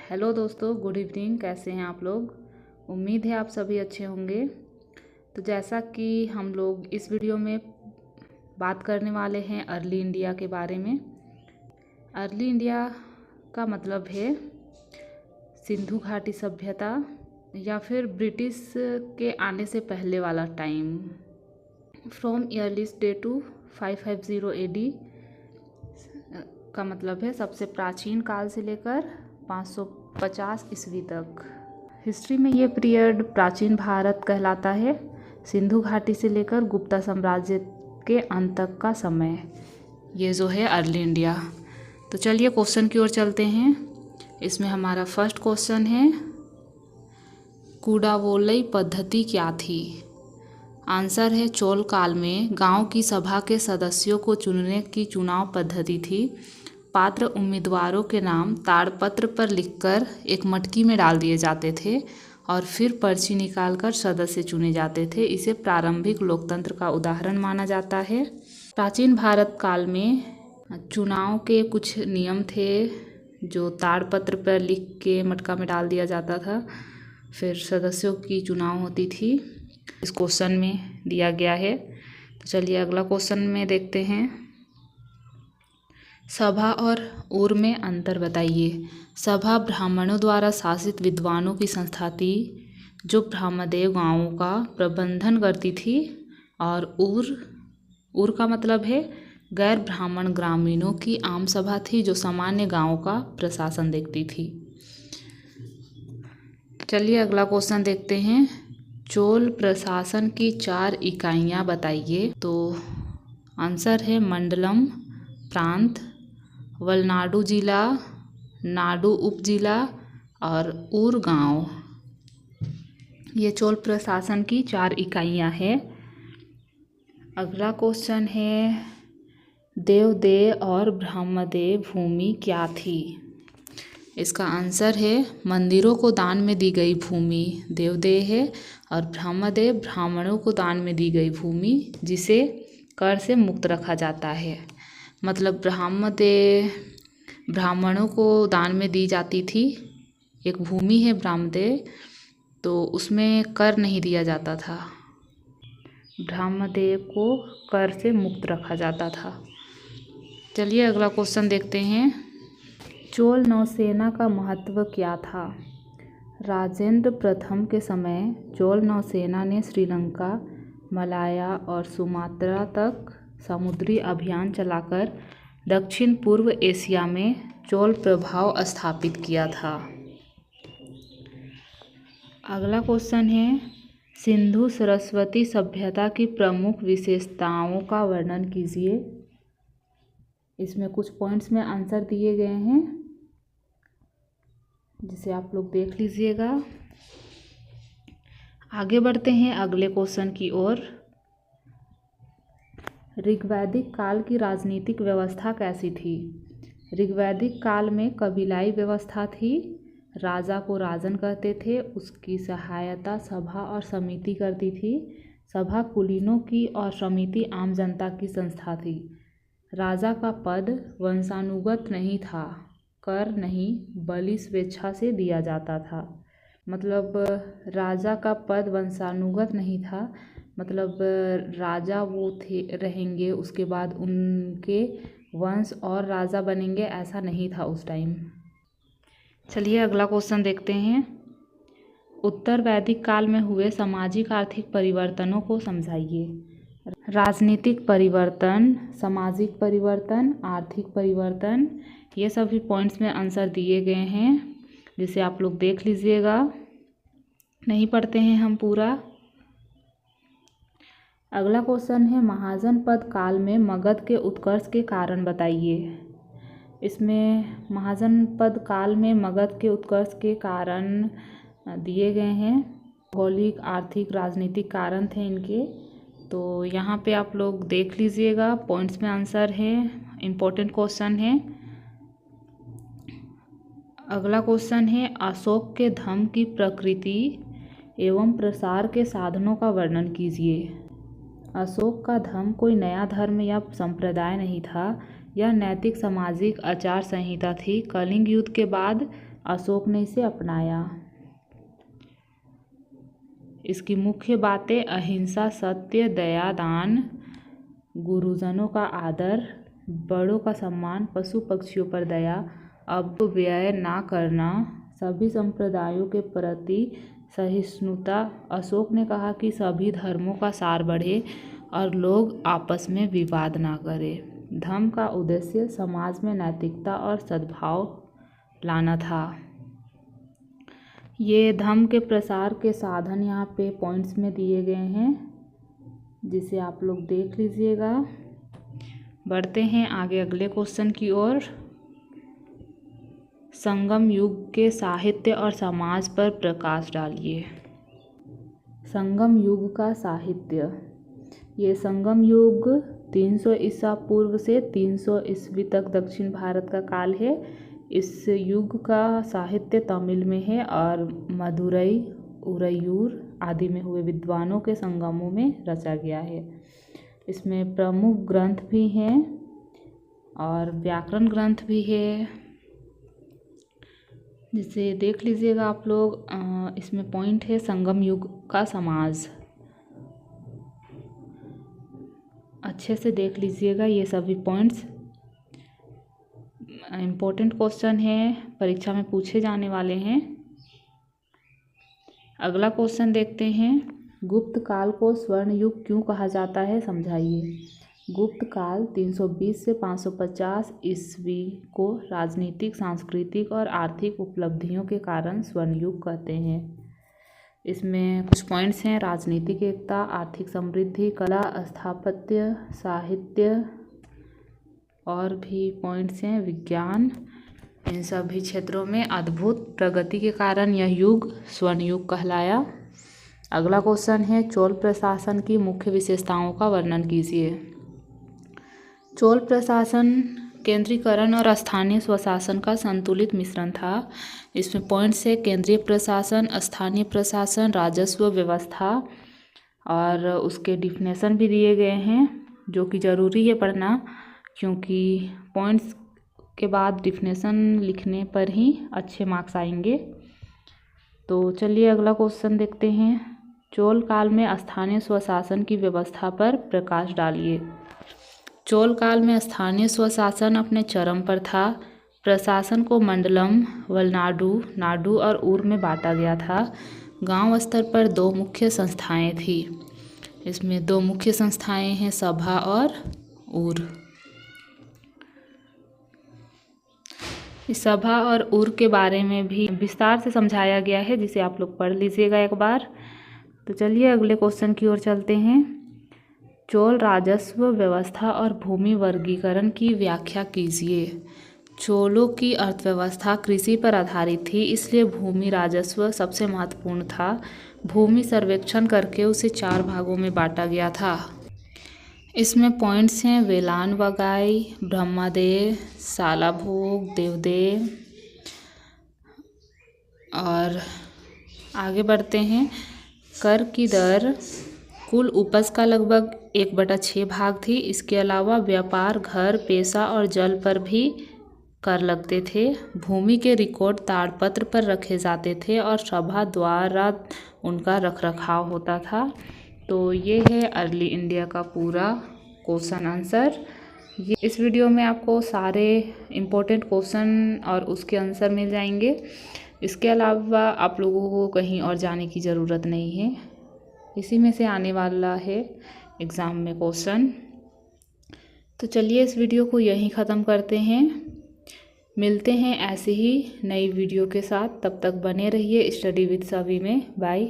Hello दोस्तों, good evening. कैसे हैं आप लोग? उम्मीद है आप सभी अच्छे होंगे। तो जैसा कि हम लोग इस वीडियो में बात करने वाले हैं अर्ली इंडिया के बारे में। अर्ली इंडिया का मतलब है सिंधु घाटी सभ्यता या फिर ब्रिटिश के आने से पहले वाला time. From earliest day to 550 AD का मतलब है सबसे प्राचीन काल से लेकर 550 ईस्वी तक। हिस्ट्री में ये पीरियड प्राचीन भारत कहलाता है। सिंधु घाटी से लेकर गुप्ता साम्राज्य के अंत तक का समय, ये जो है अर्ली इंडिया। तो चलिए क्वेश्चन की ओर चलते हैं। इसमें हमारा फर्स्ट क्वेश्चन है, कुडावोलई पद्धति क्या थी? आंसर है चोल काल में गांव की सभा के सदस्यों को चुनने की चुनाव पद्धति थी। पात्र उम्मीदवारों के नाम ताड़पत्र पर लिखकर एक मटकी में डाल दिए जाते थे और फिर पर्ची निकालकर सदस्य चुने जाते थे। इसे प्रारंभिक लोकतंत्र का उदाहरण माना जाता है। प्राचीन भारत काल में चुनाव के कुछ नियम थे जो ताड़पत्र पर लिख के मटका में डाल दिया जाता था, फिर सदस्यों की चुनाव होती थी। इस क्वेश्चन में दिया गया है। तो चलिए अगला क्वेश्चन में देखते हैं। सभा और उर में अंतर बताइए। सभा ब्राह्मणों द्वारा शासित विद्वानों की संस्था थी जो ब्रह्मदेव गांवों का प्रबंधन करती थी, और उर का मतलब है गैर ब्राह्मण ग्रामीणों की आम सभा थी जो सामान्य गांवों का प्रशासन देखती थी। चलिए अगला क्वेश्चन देखते हैं। चोल प्रशासन की 4 इकाइयाँ बताइए। तो आंसर है मंडलम प्रांत, वलनाडु जिला, नाडु उपजिला और उर गांव। ये चोल प्रशासन की 4 इकाइयाँ हैं। अगला क्वेश्चन है, देवदेह और ब्रह्मदेव भूमि क्या थी? इसका आंसर है मंदिरों को दान में दी गई भूमि देवदेह है, और ब्रह्मदेव ब्राह्मणों को दान में दी गई भूमि जिसे कर से मुक्त रखा जाता है। मतलब ब्रह्मदेव ब्राह्मणों को दान में दी जाती थी। एक भूमि है ब्रह्मदेव, तो उसमें कर नहीं दिया जाता था। ब्रह्मदेव को कर से मुक्त रखा जाता था। चलिए अगला क्वेश्चन देखते हैं। चोल नौसेना का महत्व क्या था? राजेंद्र प्रथम के समय चोल नौसेना ने श्रीलंका, मलाया और सुमात्रा तक समुद्री अभियान चलाकर दक्षिण पूर्व एशिया में चोल प्रभाव स्थापित किया था। अगला क्वेश्चन है, सिंधु सरस्वती सभ्यता की प्रमुख विशेषताओं का वर्णन कीजिए। इसमें कुछ पॉइंट्स में आंसर दिए गए हैं जिसे आप लोग देख लीजिएगा। आगे बढ़ते हैं अगले क्वेश्चन की ओर। ऋग्वैदिक काल की राजनीतिक व्यवस्था कैसी थी? ऋग्वैदिक काल में कबीलाई व्यवस्था थी। राजा को राजन कहते थे, उसकी सहायता सभा और समिति करती थी। सभा कुलीनों की और समिति आम जनता की संस्था थी। राजा का पद वंशानुगत नहीं था, कर नहीं बलि स्वेच्छा से दिया जाता था। मतलब राजा का पद वंशानुगत नहीं था, मतलब राजा वो थे रहेंगे, उसके बाद उनके वंश और राजा बनेंगे, ऐसा नहीं था उस टाइम। चलिए अगला क्वेश्चन देखते हैं। उत्तर वैदिक काल में हुए सामाजिक आर्थिक परिवर्तनों को समझाइए। राजनीतिक परिवर्तन, सामाजिक परिवर्तन, आर्थिक परिवर्तन, ये सभी पॉइंट्स में आंसर दिए गए हैं जिसे आप लोग देख लीजिएगा। नहीं पढ़ते हैं हम पूरा। अगला क्वेश्चन है, महाजनपद काल में मगध के उत्कर्ष के कारण बताइए। इसमें महाजनपद काल में मगध के उत्कर्ष के कारण दिए गए हैं। भौगोलिक, आर्थिक, राजनीतिक कारण थे इनके। तो यहाँ पे आप लोग देख लीजिएगा, पॉइंट्स में आंसर है, इम्पोर्टेंट क्वेश्चन है। अगला क्वेश्चन है, अशोक के धम्म की प्रकृति एवं प्रसार के साधनों का वर्णन कीजिए। अशोक का धम्म कोई नया धर्म या संप्रदाय नहीं था, यह नैतिक सामाजिक आचार संहिता थी। कलिंग युद्ध के बाद अशोक ने इसे अपनाया। इसकी मुख्य बातें अहिंसा, सत्य, दया, दान, गुरुजनों का आदर, बड़ों का सम्मान, पशु पक्षियों पर दया, अपव्यय ना करना, सभी संप्रदायों के प्रति सहिष्णुता। अशोक ने कहा कि सभी धर्मों का सार बढ़े और लोग आपस में विवाद ना करें। धम्म का उद्देश्य समाज में नैतिकता और सद्भाव लाना था। ये धम्म के प्रसार के साधन यहाँ पे पॉइंट्स में दिए गए हैं, जिसे आप लोग देख लीजिएगा। बढ़ते हैं आगे अगले क्वेश्चन की ओर। संगम युग के साहित्य और समाज पर प्रकाश डालिए। संगम युग का साहित्य। ये संगम युग 300 ईसा पूर्व से 300 ईस्वी तक दक्षिण भारत का काल है। इस युग का साहित्य तमिल में है और मदुरई, उरैयूर आदि में हुए विद्वानों के संगमों में रचा गया है। इसमें प्रमुख ग्रंथ भी हैं और व्याकरण ग्रंथ भी है, जिसे देख लीजिएगा आप लोग। इसमें पॉइंट है संगम युग का समाज, अच्छे से देख लीजिएगा। ये सभी पॉइंट्स इम्पोर्टेंट क्वेश्चन है, परीक्षा में पूछे जाने वाले हैं। अगला क्वेश्चन देखते हैं। गुप्त काल को स्वर्ण युग क्यों कहा जाता है, समझाइए। गुप्त काल 320 से 550 ईस्वी को राजनीतिक, सांस्कृतिक और आर्थिक उपलब्धियों के कारण स्वर्ण युग कहते हैं। इसमें कुछ पॉइंट्स हैं। राजनीतिक एकता, आर्थिक समृद्धि, कला, स्थापत्य, साहित्य और भी पॉइंट्स हैं। विज्ञान, इन सभी क्षेत्रों में अद्भुत प्रगति के कारण यह युग स्वर्ण युग कहलाया। अगला क्वेश्चन है चोल प्रशासन की मुख्य विशेषताओं का वर्णन कीजिए। चोल प्रशासन केंद्रीकरण और स्थानीय स्वशासन का संतुलित मिश्रण था। इसमें पॉइंट्स है केंद्रीय प्रशासन, स्थानीय प्रशासन, राजस्व व्यवस्था और उसके डिफिनेशन भी दिए गए हैं, जो कि ज़रूरी है पढ़ना, क्योंकि पॉइंट्स के बाद डिफिनेशन लिखने पर ही अच्छे मार्क्स आएंगे। तो चलिए अगला क्वेश्चन देखते हैं। चोल काल में स्थानीय स्वशासन की व्यवस्था पर प्रकाश डालिए। चोल काल में स्थानीय स्वशासन अपने चरम पर था। प्रशासन को मंडलम, वलनाडु, नाडु और ऊर में बांटा गया था। गांव स्तर पर 2 मुख्य संस्थाएं थी। इसमें 2 मुख्य संस्थाएं हैं, सभा और ऊर। इस सभा और ऊर के बारे में भी विस्तार से समझाया गया है, जिसे आप लोग पढ़ लीजिएगा एक बार। तो चलिए अगले क्वेश्चन की ओर चलते हैं। चोल राजस्व व्यवस्था और भूमि वर्गीकरण की व्याख्या कीजिए। चोलों की अर्थव्यवस्था कृषि पर आधारित थी, इसलिए भूमि राजस्व सबसे महत्वपूर्ण था। भूमि सर्वेक्षण करके उसे 4 भागों में बांटा गया था। इसमें पॉइंट्स हैं वेलान वगाई, ब्रह्मदेव, सालाभोग, देवदेव। और आगे बढ़ते हैं। कर की दर कुल उपज का लगभग 1/6 भाग थी। इसके अलावा व्यापार, घर, पेशा और जल पर भी कर लगते थे। भूमि के रिकॉर्ड ताड़पत्र पर रखे जाते थे और सभा द्वारा उनका रखरखाव होता था। तो ये है अर्ली इंडिया का पूरा क्वेश्चन आंसर। ये इस वीडियो में आपको सारे इम्पोर्टेंट क्वेश्चन और उसके आंसर मिल जाएंगे। इसके अलावा आप लोगों को कहीं और जाने की ज़रूरत नहीं है, इसी में से आने वाला है एग्ज़ाम में क्वेश्चन। तो चलिए इस वीडियो को यहीं ख़त्म करते हैं। मिलते हैं ऐसे ही नई वीडियो के साथ। तब तक बने रहिए स्टडी विद सभी में। बाय।